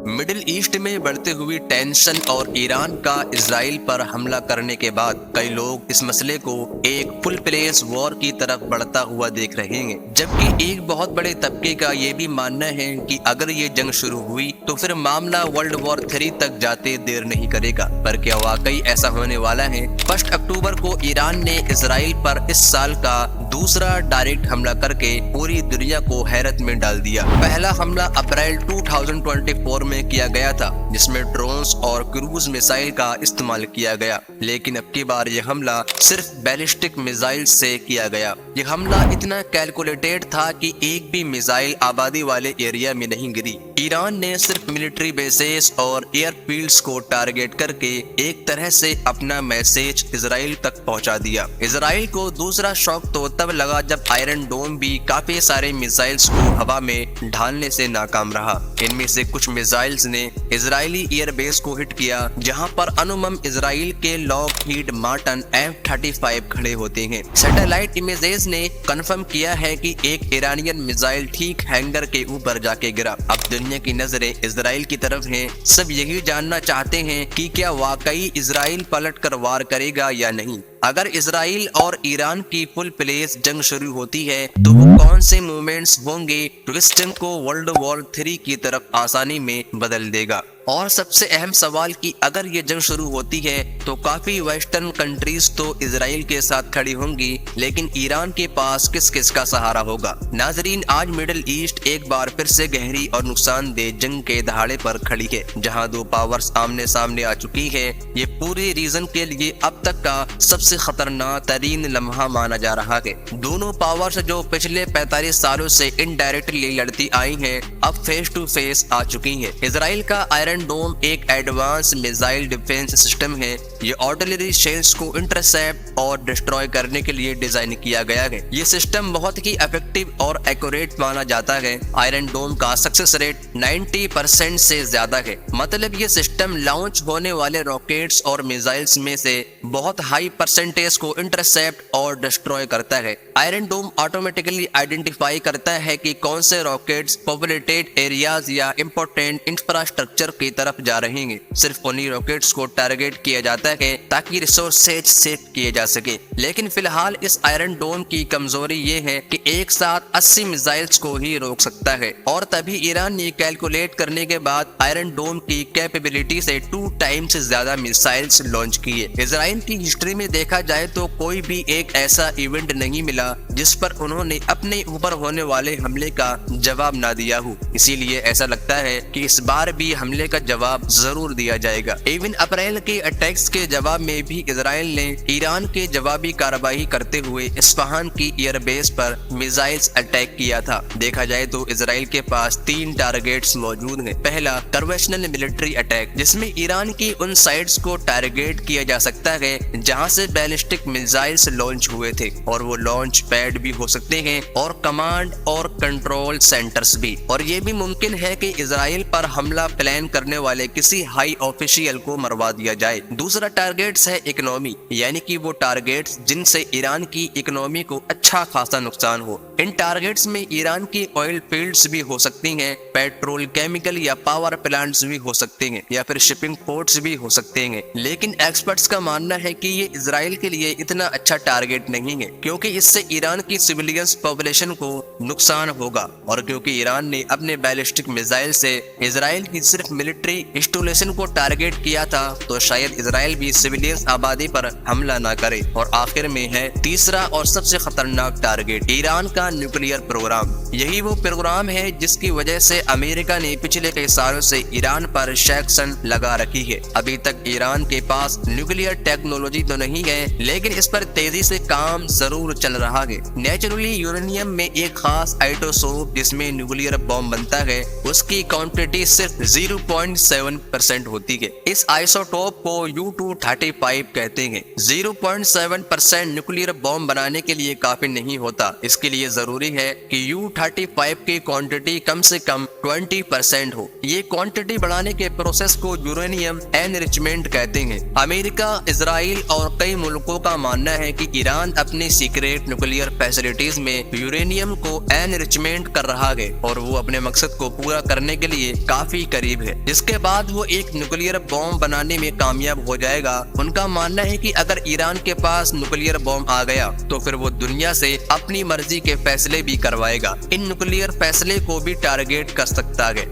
Middle east में बढ़ते हुई टेंशन और ईरान का इजराइल पर हमला करने के बाद कई लोग इस मसले को एक फुल प्लेस वॉर की तरफ बढ़ता हुआ देख रहे हैं, जबकि एक बहुत बड़े तबके का ये भी मानना है कि अगर ये जंग शुरू हुई तो फिर मामला वर्ल्ड वॉर 3 तक जाते देर नहीं करेगा। पर क्या वाकई ऐसा होने वाला है? 1 अक्टूबर को ईरान ने इजराइल पर इस साल का दूसरा डायरेक्ट हमला करके पूरी दुनिया को हैरत में डाल दिया। पहला हमला अप्रैल 2024 में किया गया था, जिसमें ड्रोन्स और क्रूज मिसाइल का इस्तेमाल किया गया, लेकिन अब की बार यह हमला सिर्फ बैलिस्टिक मिसाइल से किया गया। यह हमला इतना कैलकुलेटेड था कि एक भी मिसाइल आबादी वाले एरिया में नहीं गिरी। ईरान ने सिर्फ मिलिट्री बेसेस और एयरफील्ड्स को टारगेट करके एक तरह से अपना मैसेज इजराइल तक पहुंचा दिया। इजराइल को दूसरा शॉक तो तब लगा जब आयरन डोम भी काफी सारे मिसाइल्स को हवा में ढालने से नाकाम रहा। इनमें से कुछ मिसाइल्स ने इजरायली एयरबेस को हिट किया, जहां पर अनुमम इजराइल के लॉकहीड मार्टिन F-35 खड़े होते हैं। सैटेलाइट इमेजेस ने कंफर्म किया है कि एक ईरानियन मिसाइल ठीक हैंगर के ऊपर जाके गिरा। अब दुनिया की नजरें इजराइल की तरफ हैं। सब यही जानना चाहते हैं कि क्या वाकई इजराइल पलट कर वार करेगा या नहीं। अगर इजराइल और ईरान की फुल प्लेस जंग शुरू होती है तो वो कौन से मूवमेंट्स होंगे जो इस जंग को वर्ल्ड वॉर 3 की तरफ आसानी में बदल देगा। और सबसे अहम सवाल कि अगर ये जंग शुरू होती है तो काफी वेस्टर्न कंट्रीज तो इजराइल के साथ खड़ी होंगी, लेकिन ईरान के पास किस किस का सहारा होगा। नाजरीन, आज मिडिल ईस्ट एक बार फिर से गहरी और नुकसानदेह जंग के दहाड़े पर खड़ी है, जहां दो पावर्स आमने सामने आ चुकी है। ये पूरे रीजन के लिए अब तक का सबसे खतरनाक तरीन लम्हा माना जा रहा है। दोनों पावर्स जो पिछले 45 सालों से इनडायरेक्टली लड़ती आई हैं, अब फेस टू फेस आ चुकी हैं। इजराइल का आयरन डोम एक एडवांस मिसाइल डिफेंस सिस्टम है। ये आर्टिलरी शेल्स को इंटरसेप्ट और डिस्ट्रॉय करने के लिए डिजाइन किया गया है। ये सिस्टम बहुत ही इफेक्टिव और एक्यूरेट माना जाता है। आयरन डोम का सक्सेस रेट 90% से ज्यादा है। मतलब ये सिस्टम लॉन्च होने वाले रॉकेट्स और मिसाइल्स में से बहुत हाई परसेंटेज को इंटरसेप्ट और डिस्ट्रॉय करता है। आयरन डोम ऑटोमेटिकली आइडेंटिफाई करता है कि कौन से रॉकेट्स पॉपुलेटेड एरियाज या इंपॉर्टेंट इंफ्रास्ट्रक्चर की तरफ जा रहे हैं। सिर्फ उन्हीं रॉकेट्स को टारगेट किया जाता है ताकि रिसोर्सेज सेव किए जा सके। लेकिन फिलहाल इस आयरन डोम की कमजोरी ये है कि एक साथ 80 मिसाइल्स को ही रोक सकता है, और तभी ईरान ने कैलकुलेट करने के बाद आयरन डोम की कैपेबिलिटी से 2 टाइम्स ज्यादा मिसाइल्स लॉन्च किए। इजराइल की हिस्ट्री में देखा जाए तो कोई भी एक ऐसा इवेंट नहीं मिला जिस पर उन्होंने अपने ऊपर होने वाले हमले का जवाब ना दिया हो। इसीलिए ऐसा लगता है कि इस बार भी हमले का जवाब जरूर दिया जाएगा। इवन अप्रैल के अटैक्स के जवाब में भी इजराइल ने ईरान के जवाबी कार्रवाई करते हुए इस्फहान की एयरबेस पर मिसाइल्स अटैक किया था। देखा जाए तो इजराइल के पास 3 टारगेट्स मौजूद हैं। पहला, कन्वेंशनल मिलिट्री अटैक, जिसमें ईरान की उन साइट्स को टारगेट किया जा सकता है जहां से बैलिस्टिक मिसाइल्स लॉन्च हुए थे, और वो लॉन्च पैड भी हो सकते हैं और कमांड और कंट्रोल सेंटर्स भी। और ये भी मुमकिन है कि इजराइल पर हमला प्लान करने वाले किसी हाई ऑफिशियल को मरवा दिया जाए। दूसरा टारगेट्स है इकोनॉमी, यानी कि वो टारगेट्स जिनसे ईरान की इकोनॉमी को अच्छा खासा नुकसान हो। इन टारगेट्स में ईरान की ऑयल फील्ड्स भी हो सकती हैं, पेट्रोल, केमिकल या पावर प्लांट्स भी हो सकते हैं, या फिर शिपिंग पोर्ट्स भी हो सकते हैं। लेकिन एक्सपर्ट्स का मानना है कि ये इजराइल के लिए इतना अच्छा टारगेट नहीं है, क्योंकि इससे ईरान की सिविलियंस पॉपुलेशन को नुकसान होगा, और क्योंकि ईरान ने अपने बैलिस्टिक मिसाइल से इजराइल की सिर्फ मिलिट्री इंस्टॉलेशन को टारगेट किया था, तो शायद इजराइल भी सिविलियंस आबादी पर हमला ना करे। और आखिर में है तीसरा और सबसे खतरनाक टारगेट, ईरान का न्यूक्लियर प्रोग्राम। यही वो प्रोग्राम है जिसकी वजह से अमेरिका ने पिछले कई सालों से ईरान पर सैंक्शन लगा रखी है। अभी तक ईरान के पास न्यूक्लियर टेक्नोलॉजी तो नहीं है, लेकिन इस पर तेजी से काम जरूर चल रहा है। नेचुरली यूरेनियम में एक खास आइसोटोप जिसमें न्यूक्लियर बॉम्ब बनता है, उसकी क्वांटिटी सिर्फ 0.7% होती है। इस आइसोटोप को U-235 कहते हैं। 0.7% न्यूक्लियर बॉम्ब बनाने के लिए काफी नहीं होता। इसके लिए जरूरी है कि U-35 35 की क्वांटिटी कम से कम 20% हो। ये क्वांटिटी बढ़ाने के प्रोसेस को यूरेनियम एनरिचमेंट कहते हैं। अमेरिका, इजराइल और कई मुल्कों का मानना है कि ईरान अपने सीक्रेट न्यूक्लियर फैसिलिटीज में यूरेनियम को एनरिचमेंट कर रहा है और वो अपने मकसद को पूरा करने के लिए काफी करीब है। इसके बाद वो एक न्यूक्लियर बॉम्ब बनाने में कामयाब हो जाएगा। उनका मानना है कि अगर ईरान के पास न्यूक्लियर बॉम्ब आ गया तो फिर वो दुनिया से अपनी मर्जी के फैसले भी करवाएगा। इन न्यूक्लियर फैसले को भी टारगेट कर सकता है।